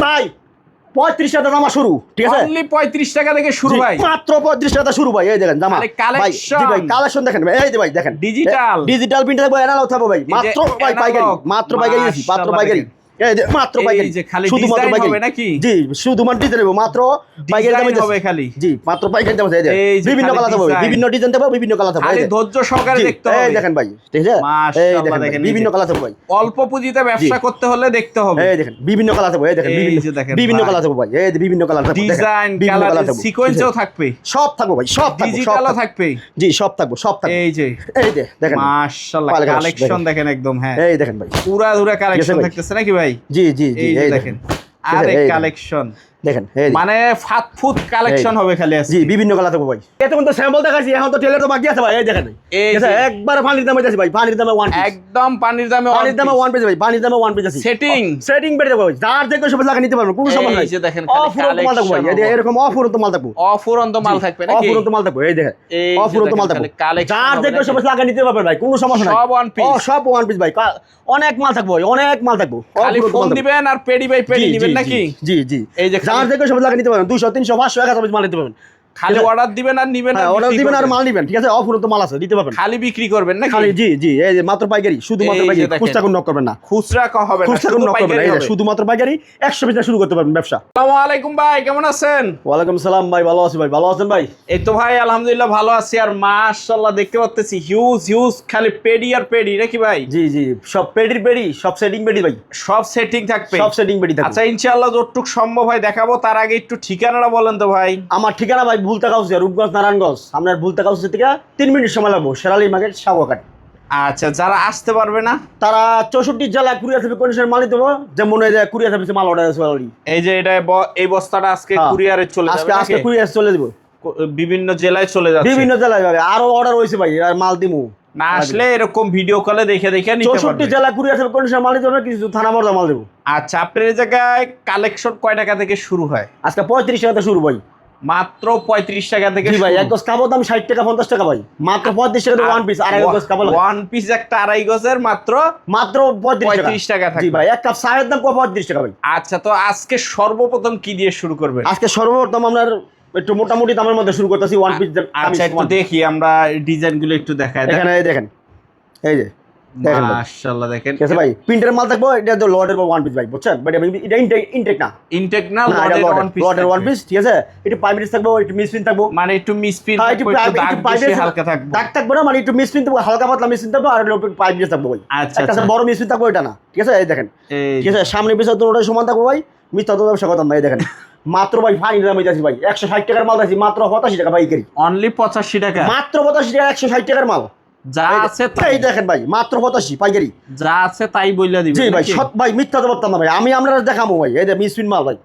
ভাই 35 টাকা জামা শুরু, ঠিক আছে? অনলি 35 টাকা থেকে শুরু ভাই, মাত্র 35 টাকা শুরু ভাই। এই দেখেন জামা ভাই, জি ভাই কালেকশন দেখেন ভাই, এই যে ভাই দেখেন ডিজিটাল প্রিন্ট থাকবে, এনালাও থাকবে ভাই, মাত্র ভাই পাইকারি, মাত্র পাইকারি দিছি, মাত্র পাইকারি, এই যে মাত্র পাইকারি, শুধুমাত্র পাইকারি নাকি? জি শুধুমাত্র ডিজাইন হবে, মাত্র পাইকারি দামে হবে খালি। জি মাত্র পাইকারি দামে আছে, এই যে বিভিন্ন কালার থাকবে, বিভিন্ন ডিজাইন থাকবে, বিভিন্ন কালার থাকবে, খালি ধৈর্য সহকারে দেখতে হবে। এই দেখেন ভাই, ঠিক আছে? এই দেখেন বিভিন্ন কালার থাকবে ভাই, অল্প পুঁজিতে ব্যবসা করতে হলে দেখতে হবে। এই দেখেন বিভিন্ন কালার থাকবে, এই দেখেন বিভিন্ন কালার থাকবে ভাই, এই বিভিন্ন কালার থাকবে, ডিজাইন কালার সিকোয়েন্সও থাকবে, সব থাকবে ভাই, সব থাকবে, ডিজিটালও থাকবে। জি সব থাকবে, সব থাকবে। এই যে দেখেন মাশাআল্লাহ কালেকশন দেখেন একদম। হ্যাঁ এই দেখেন ভাই পুরা ধুরা কালেকশন থাকতেছে নাকি ভাই? জি জি জি এই দেখেন আরে কালেকশন দেখেন, মানে ফাতফুত কালেকশন হবে খালি আজকে। জি বিভিন্ন কালার থাকবে ভাই। এতক্ষণ তো স্যাম্পল দেখাইছি, এখন তো টেলার তো বাকি আছে ভাই। এই দেখেন একবার পানির দামে যাচ্ছে ভাই, পানির দামে ওয়ান পিস, একদম পানির দামে ওয়ান পিস ভাই, পানির দামে ওয়ান পিস আছে। সেটিং বেড়ে যাবে ভাই, যার যে কোনো সব লাগা নিতে পারবেন, কোনো সমস্যা নাই। এই যে দেখেন অফুরন্ত মাল থাকবে ভাই, এরকম অফুরন্ত মাল থাকবে, অফুরন্ত মাল থাকবে নাকি? অফুরন্ত মাল থাকবে, এই দেখেন অফুরন্ত মাল থাকবে, যার যে কোনো সব লাগা নিতে পারবেন ভাই, কোনো সমস্যা নাই। সব ওয়ান পিস, সব ওয়ান পিস ভাই, অনেক মাল থাকবে ভাই, অনেক মাল থাকবে। খালি ফোন দিবেন আর পেডি বাই পেডি দিবেন নাকি? জি জি এই যে যার যে কোনো সব লাগা নিতে পারবেন, 200 300 500 1000 পিস মাল নিতে পারবেন। খালি অর্ডার দিবেন আর নিবেন, অর্ডার দিবেন আর মাল নিবেন, ঠিক আছে? অফুরন্ত মাল আছে, দিতে পারবেন, খালি বিক্রি করবেন নাকি? খালি জি জি এই যে মাত্র পাইকারি, শুধুমাত্র পাইকারি, খুচরা কোনো নক করবেন না, খুচরা হবে না, খুচরা কোনো নক করবেন না, এই শুধুমাত্র পাইকারি 100 পিস শুরু করতে পারবেন ব্যবসা। আসসালামু আলাইকুম ভাই, কেমন আছেন? ওয়ালাইকুম সালাম ভাই, ভালো আছি ভাই, ভালো আছেন ভাই? এই তো ভাই আলহামদুলিল্লাহ ভালো আছি। আর মাশাআল্লাহ দেখতে পাচ্ছি হিউজ খালি পেডি আর পেডি নাকি ভাই? জি জি সব পেডি, সব সেটিং পেডি ভাই, সব সেটিং থাকবে, সব সেটিং পেডি থাকবে। আচ্ছা ইনশাআল্লাহ যতটুক সম্ভব হয় দেখাবো, তার আগে একটু ঠিকানাটা বলেন তো ভাই। আমার ঠিকানা ভাই ভুলতা কাউসিয়া, রূপগঞ্জ নারায়ণগঞ্জ। আপনার ভুলতা কাউসিয়া থেকে 3 মিনিট সময় লাগবে, শেরালি মার্কেট সাগরঘাট। আচ্ছা যারা আসতে পারবে না তারা 64 জেলা কুরিয়ার সার্ভিস কন্ডিশনের মাল নিতে হবে, যেমন এই যে কুরিয়ার সার্ভিসে মাল অর্ডার আছে অলরেডি। এই যে এটা এই বস্তাটা আজকে কুরিয়ারে চলে যাবে, আজকে কুরিয়ার চলে দিব, বিভিন্ন জেলায় চলে যাচ্ছে, বিভিন্ন জেলায় যাবে। আরো অর্ডার হইছে ভাই, আর মাল দিমু না আসলে এরকম ভিডিও কলে দেখে নিতে পারবে। 64 জেলা কুরিয়ার সার্ভিস কন্ডিশনের মাল নিতে হবে, কিছু থানা মর্যাদা মাল দেব। আচ্ছা আপনার এই জায়গায় কালেকশন কয় টাকা থেকে শুরু হয়? আজকে 35 টাকা থেকে শুরু ভাই, মাত্র 35 টাকা থেকে ভাই। এক গজ কাপড় দাম 60 টাকা 50 টাকা ভাই, মাত্র 35 টাকা ওয়ান পিস। আড়াই গজ কাপড়, ওয়ান পিস একটা আড়াই গজের মাত্র 35 টাকা থাকবে। জি ভাই, এক কাপ চায়ের দাম 35 টাকা ভাই। আচ্ছা তো আজকে সর্বপ্রথম কি দিয়ে শুরু করবেন? আজকে সর্বপ্রথম আমরা একটু মোটামুটি দামের মধ্যে শুরু করতেছি ওয়ান পিস। আচ্ছা একটু দেখি আমরা ডিজাইন গুলো একটু দেখাই। এখানে দেখেন, এই যে মাশাআল্লাহ দেখেন, ঠিক আছে ভাই। প্রিন্টের মাল থাকবে, এটা তো লটের ওয়ান পিস ভাই, বুঝছেন? বাট এটা ইনটেক না, ইনটেক না, লটের ওয়ান পিস, ঠিক আছে? একটু পাইপিস থাকবে, একটু মিসপ্রিন্ট থাকবে, মানে একটু মিসপ্রিন্ট একটু হালকা থাকবে, দাগ থাকবে না, মানে একটু মিসপ্রিন্ট থাকবে, হালকা পাতলা মিসপ্রিন্ট থাকবে, আর পাইপিস থাকবে ভাই। আচ্ছা বড় মিসপ্রিন্ট থাকবে, এটা না, ঠিক আছে? এই দেখেন, ঠিক আছে? সামনে পিছনে দুটোটাই সমান থাকবে ভাই, মিথ্যা তো ব্যবসা করতাম ভাই। দেখেন মাত্র ভাই ফাইন দামে যাচ্ছি ভাই, 160 টাকার মাল যাচ্ছি মাত্র 85 টাকা পাইকারি, অনলি 85 টাকা, মাত্র 85 টাকা, 160 টাকার মাল যা আছে তাই দেখেন ভাই, মাত্র 85 পাইকারি, যা আছে তাই বইলা দিবেন। জি ভাই, সৎ ভাই, মিথ্যা তো বলতাম না ভাই, আমি আমরা দেখাবো ভাই। এই যে মিসপ্রিন্ট মাল ভাই,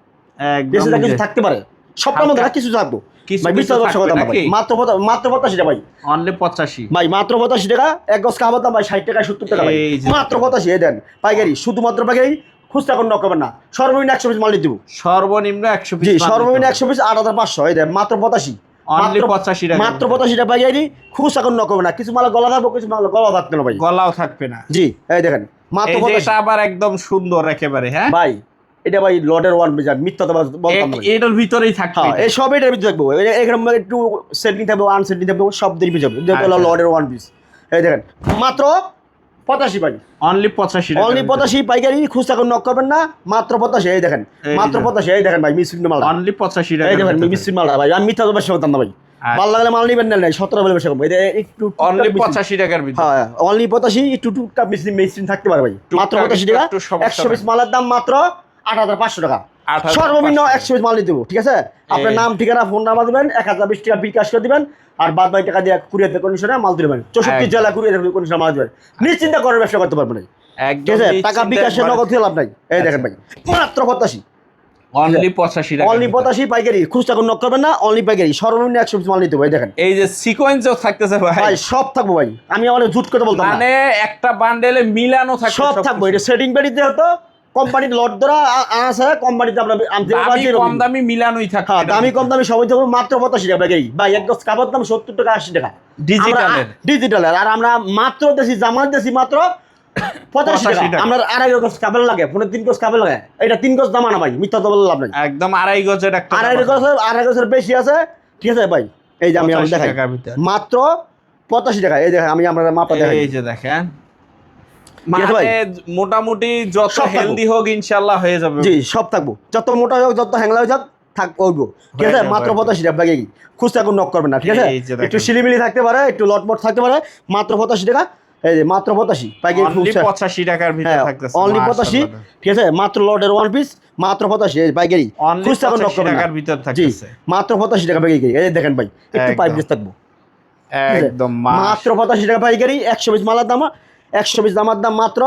একদম কিছু থাকতে পারে, সবটার মধ্যে কিছু থাকবো ভাই, মিথ্যা ব্যবসা করতাম ভাই। মাত্র 85 টাকা ভাই, অনলি 85 ভাই, মাত্র 85 টাকা। এক গজ কাপড় দাম ভাই 60 টাকা 70 টাকা ভাই, মাত্র 85। এই দেন পাইকারি, শুধুমাত্র পাইকারি, খুচরা কোনো করবেন না। সর্বনিম্ন 100 পিস মাল নিতে দেবো, সর্বনিম্ন 100 পিস, জি সর্বনিম্ন 100 পিস 8500। এই দেন মাত্র 85, অনলি 85 টাকা, মাত্র 85 টাকা পাইকারি, খুচরা কোনো করবেন না। কিছু মাল গলা থাকবে, কিছু মাল গলা থাকবে না ভাই, গলাও থাকবে না। জি এই দেখেন মাত্র 85। এটা আবার একদম সুন্দর একেবারে। হ্যাঁ ভাই, এটা ভাই লটের ওয়ান পিস, মিথ্যা তো বলতাম না, এটার ভিতরেই থাকবে, হ্যাঁ এই সব এটার ভিতরে থাকবে। এখানে একটু সেটিং থাকবে, আনসেটিং থাকবে, সব দিন পিস হবে, যেটা হলো লটের ওয়ান পিস। এই দেখেন মাত্র 85 ভাই, অনলি 85 টাকা, অনলি 85 পাইকারি, খুচরা কোনো নক করবেন না, মাত্র 85। এই দেখেন মাত্র 85। এই দেখেন ভাই মিসপ্রিন্ট মাল, অনলি 85 টাকা। এই দেখেন মিসপ্রিন্ট মাল ভাই, আমি মিথ্যা তো ব্যবসা করতাম না ভাই, ভালো লাগলে মাল নিবেন না, 17 বলে ব্যবসা করবো। এটা একটু অনলি 85 টাকার ভিতরে, হ্যাঁ অনলি 85, একটু টুকটাক মিসপ্রিন্ট থাকতে পারে ভাই, মাত্র 85 টাকা। 100 পিস মালের দাম মাত্র 8500 টাকা, সর্বনিম্ন 100 পিস মাল নিতে দেবো, ঠিক আছে? আপনার নাম ঠিকানা ফোন নাম্বার দেবেন, 1020 টাকা বিকাশ করে দিবেন, আর বাদ বাকি টাকা দিয়ে কুরিয়ার কন্ডিশনে মাল দিবেন। 64 জেলা কুরিয়ার কন্ডিশনে মাল দিবেন, নিশ্চিন্তা করে ব্যবসা করতে পারবেন, ঠিক আছে? টাকা বিকাশে নগদ দিয়ে লাভ নাই। এই দেখেন ভাই মাত্র 85, অনলি 85 টাকা, অনলি 85 পাইকারি, খুচরা কোনো নক করবেন না, অনলি পাইকারি, সর্বনিম্ন 100 পিস মাল নিতে হবে। দেখেন এই যে সিকোয়েন্সও থাকতেছে ভাই, ভাই সব থাকবো ভাই, আমি আমার ঝুট করে বলতাম না, মানে একটা বান্ডেলে মিলানো থাকবে, সব থাকবে। এটা সেটিং বেডিতে হতো, কোম্পানির লট ধরা আছে, কোম্পানিতে আমরা কম দামি মিলানোই থাকে, হ্যাঁ দামি কম দামি সবাই থাকবে, মাত্র 85 টাকা পাইকারি ভাই। এক গজ কাপড় দাম 70 টাকা 80 টাকা ডিজিটালের, আর আমরা মাত্র দেশি জামাত দেশি মাত্র 85 টাকা। আমরা আড়াই গজ কাপেল লাগে, ফোনে 3 গজ কাপেল লাগে, এটা 3 গজ দাম না ভাই, মিথ্যা তো বললে লাভ নাই। একদম আড়াই গজের একটা আড়াই গজের বেশি আছে, ঠিক আছে ভাই। এই যে আমি 85 দেখাই টাকার ভিতর। মাত্র 85 টাকা। এই দেখেন আমি আপনাদের মাপটা দেখাই। এই যে দেখেন, ঠিক আছে ভাই? মানে মোটামুটি যত সব থাকবো। হেলদি হোক ইনশাআল্লাহ হয়ে যাবে। জি সব থাকবো, যত মোটা হোক যত হ্যাংলা হোক থাক ওইগো, ঠিক আছে। হয়ে যাবে, মাত্র হয়ে 85 টাকা ব্যাগে খুচরা কোনো নক করবেন না, ঠিক আছে। এই যে দেখেন। একটু শিলিমিলি থাকতে পারে, একটু লটমট থাকতে পারে, মাত্র 85 টাকা। এই যে মাত্র 85 পাইকারি অনলি খুচরা। 85 টাকার ভিতর হ্যাঁ থাকতেছে অনলি মাশাআল্লাহ। 85, ঠিক আছে। মাত্র লটের ওয়ান পিস মাত্র 85, এই পাইকারি অনলি খুচরা কোনো নক 85 করবেন না। টাকার ভিতর জি থাকতেছে মাত্র 85 টাকা পাইকারি। এই যে দেখেন ভাই একটু একদম। পাইপ বেস থাকবো, ঠিক আছে? একদম মাত্র 85 টাকা পাইকারি। 100 পিস মালার দাম, 100 পিস দামার দাম মাত্র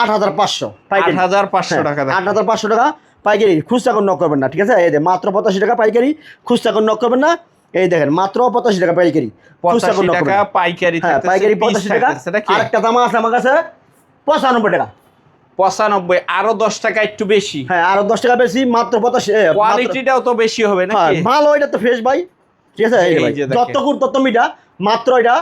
8500 পাইকারি। 8500 টাকা দেখেন। 8500 টাকা পাইকারি, খুচরা কোনো নক করবেন না, ঠিক আছে। এই যে মাত্র 85 টাকা পাইকারি, খুচরা কোনো নক করবেন না। এই দেখেন মাত্র 85 টাকা পাইকারি, খুচরা কোনো 85 নক টাকা করবেন না। পাইকারি হ্যাঁ থাকতেছে, পাইকারি পিস 85 টাকা। থাকতেছে নাকি? আরেকটা দাম আছে আমার কাছে 95 টাকা। 95, আরো 10 টাকা একটু বেশি। হ্যাঁ আরো 10 টাকা বেশি, মাত্র 85। কোয়ালিটিটাও তো বেশি হবে হ্যাঁ নাকি? ভালো, এটা তো ফ্রেশ ভাই, ঠিক আছে। এই এই ভাই যে দেখেন। যত গুড় তত মিঠা, মাত্র এটা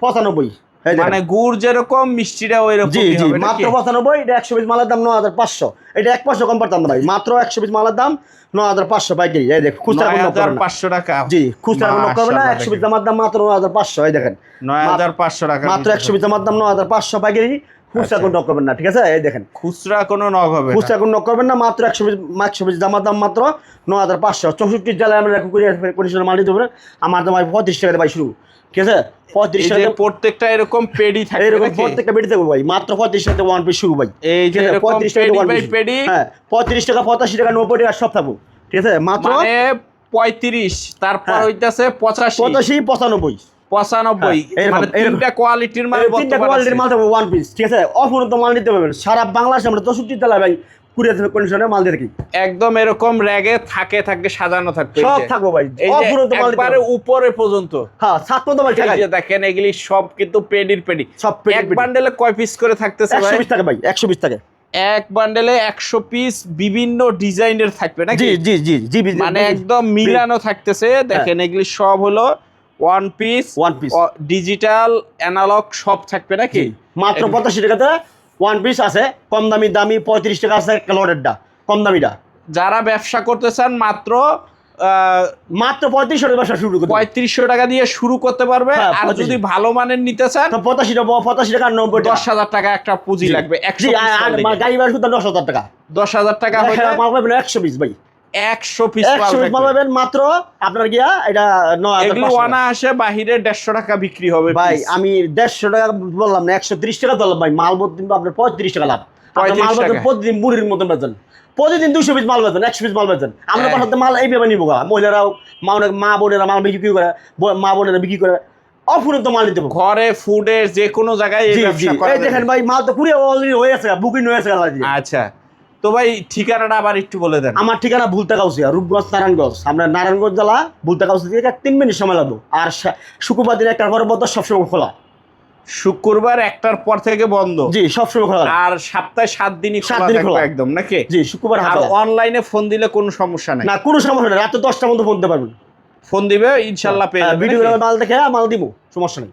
95। এই দেখেন। মানে গুড় যেরকম মিষ্টিটাও জি এরকমই জি হবে নাকি? মাত্র 95। এটা 100 পিস মালের দাম 9500, এটা 1 কম পারতাম না ভাই। মাত্র 100 পিস মালের দাম 9500 পাইকারি। এই দেখ খুচরা কোনো করবেন না। 9500 টাকা। জি খুচরা কোনো করবেন না। মাশাআল্লাহ 100 পিস দামের দাম মাত্র 9500। এই দেখেন 9500 টাকা। মাত্র 100 পিস দামের দাম 9500 পাইকারি, খুচরা কোনো করবেন না, ঠিক আছে। এই দেখেন খুচরা কোনো নক হবে না। খুচরা কোনো করবেন না। মাত্র 100 পিস দামের দাম মাত্র 9500। 64 জেলায় আমরা কন্ডিশনের মাল দিতে পারেন। আমার দাম 35 টাকা ভাই শুরু, ঠিক আছে। 35 এই যে টাকা প্রত্যেকটা এরকম পেডি থাকে এরকম নাকি? প্রত্যেকটা বেডি থাকবে ভাই, মাত্র 35 টাকা ওয়ান পিস শুরু ভাই। এই যে ঠিক আছে, এরকম 35 টাকা পেডি one বাই piece। পেডি। হ্যাঁ 35 টাকা 85 টাকা 90 টাকা সব থাকবো, ঠিক আছে। মাত্র মানে 35, তারপর হ্যাঁ। হইতাছে 85, 85 95। 95, হ্যাঁ, মানে এরকম। তিনটা কোয়ালিটির মাল তিনটা বর্তমানে কোয়ালিটির আছে। মাল থাকবে ওয়ান পিস, ঠিক আছে। অফুরন্ত মাল নিতে পারবেন সারা বাংলাদেশে। আমরা 64 জেলায় ভাই কুরিয়ার কন্ডিশনে মাল দিয়ে রাখি। একদম এরকম র্যাগে থাকে সাজানো থাকবে। সব থাকবো ভাই, এই যে অফুরন্ত মাল নিতে একবারে পারবেন। উপরে পর্যন্ত। হ্যাঁ 7 পর্যন্ত মাল এই ঠেকাই। যে দেখেন এগুলি সব কিন্তু পেডির পেডি। সব পেডি এক পেডি। বান্ডেলে কয় পিস করে থাকতেছে 100 ভাই? পিস থাকে ভাই, 100 পিস থাকে। এক বান্ডেলে 100 পিস বিভিন্ন ডিজাইনের থাকবে নাকি? জি জি জি জি মানে একদম মিলানো থাকতেছে। দেখেন এগুলি সব হলো one piece, one piece digital analog সব থাকবে নাকি? মাত্র 85 টাকাতে ওয়ান পিস আছে। কম দামি 35 টাকা আছে লটেরটা, কম দামিটা। যারা ব্যবসা করতে চান মাত্র মাত্র 35 টাকা ব্যবসা শুরু করতে 3500 টাকা দিয়ে শুরু করতে পারবে। হ্যাঁ, আর 35 যদি ভালো মানের নিতে চান তো 85 টাকা 90 টাকা। 10,000 টাকা একটা পুঁজি লাগবে। 100 জি পিস আর মাল নিলে। গাড়ি ভাড়া শুধু 10,000 টাকা। 10,000 টাকা হলে মাল পাবেন 100 পিস ভাই, 100 পিস 100 পিস মাল পাবেন মাত্র আপনার গিয়া এটা এগুলি 9,500 ওয়ানা আসে বাহিরে 150 টাকা বিক্রি হবে ভাই। piece। আমি 150 টাকা বললাম না, 130 টাকা বললাম ভাই। মাল বলতে আপনার 35 টাকা লাভ। আপনার 35 মাল বলতে টাকা। প্রতিদিন মুড়ির মতন বেচেন, প্রতিদিন 200 পিস মাল বেচেন, 100 পিস মাল বেচেন। আমরা হ্যাঁ। বাসাতে মাল এইভাবে নিবো গা। মহিলারাও মা বোনেরা মাল বিক্রি করে, মা বোনেরা বিক্রি করে, অফুরন্ত মাল নিতে পারবো। ঘরে ফুডের যে কোনো জায়গায় এই জি জি ব্যবসা করা এই যাবে। দেখেন ভাই মাল তো কুরিয়ার অলরেডি হয়ে আছে, বুকিং হয়ে আছে already। আচ্ছা, তো ভাই ঠিকানাটা আবার একটু বলে দেন। আমার ঠিকানা ভুলতাগাউসিয়া, রূপগঞ্জ নারায়ণগঞ্জ। আমরা নারায়ণগঞ্জ জেলা ভুলতাগাউসিয়া থেকে 3 মিনিট সময় লাগবে। আর শুক্রবার দিন একটা পর্বত সবসময় খোলা। শুক্রবার একটার পর থেকে বন্ধ। জি সবসময় খোলা। আর সপ্তাহে 7 দিনই 7 খোলা দিনই থাকবে খোলা। একদম নাকি? জি শুক্রবার আর হাতে। অনলাইনে ফোন দিলে কোনো সমস্যা নাই। না কোনো সমস্যা নেই, রাতে 10টা পর্যন্ত ফোন দিতে পারবেন। ফোন দিবে ইনশাআল্লাহ পেয়ে যাবেন ভিডিও নাকি? মাল দেখে মাল দিব, সমস্যা নেই।